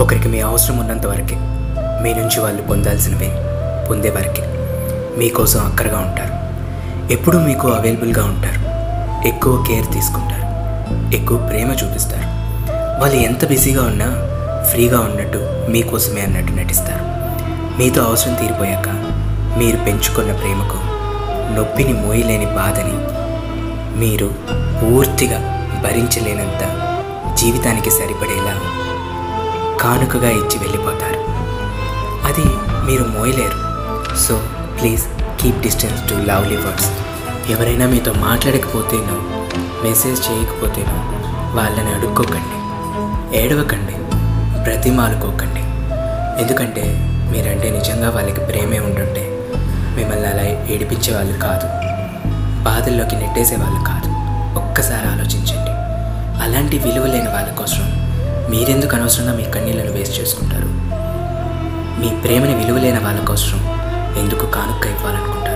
ఒకరికి మీ అవసరం ఉన్నంత వరకే మీ నుంచి వాళ్ళు పొందాల్సినవి పొందే వరకే మీకోసం అక్కరగా ఉంటారు. ఎప్పుడూ మీకు అవైలబుల్గా ఉంటారు. ఎక్కువ కేర్ తీసుకుంటారు. ఎక్కువ ప్రేమ చూపిస్తారు. వాళ్ళు ఎంత బిజీగా ఉన్నా ఫ్రీగా ఉన్నట్టు మీకోసమే అన్నట్టు నటిస్తారు. మీతో అవసరం తీరిపోయాక మీరు పెంచుకున్న ప్రేమకు నొప్పిని మోయలేని బాధని మీరు పూర్తిగా భరించలేనంత జీవితానికి సరిపడేలా కానుకగా ఇచ్చి వెళ్ళిపోతారు. అది మీరు మోయలేరు. So please keep distance to lovely words. ఎవరైనా మీతో మాట్లాడకపోతేనో మెసేజ్ చేయకపోతేనో వాళ్ళని అడుక్కోకండి, ఏడవకండి, బ్రతిమాలుకోకండి. ఎందుకంటే మీరంటే నిజంగా వాళ్ళకి ప్రేమే ఉంటుంటే మిమ్మల్ని అలా ఏడిపించేవాళ్ళు కాదు, బాధల్లోకి నెట్టేసేవాళ్ళు కాదు. ఒక్కసారి ఆలోచించండి. అలాంటి విలువ లేని వాళ్ళ కోసం మీరెందుకు అనవసరంగా మీ కన్నీళ్లను వేస్ట్ చేసుకుంటారు? మీ ప్రేమని విలువ లేని వాళ్ళ కోసం ఎందుకు కానుక్క ఇవ్వాలనుకుంటారు?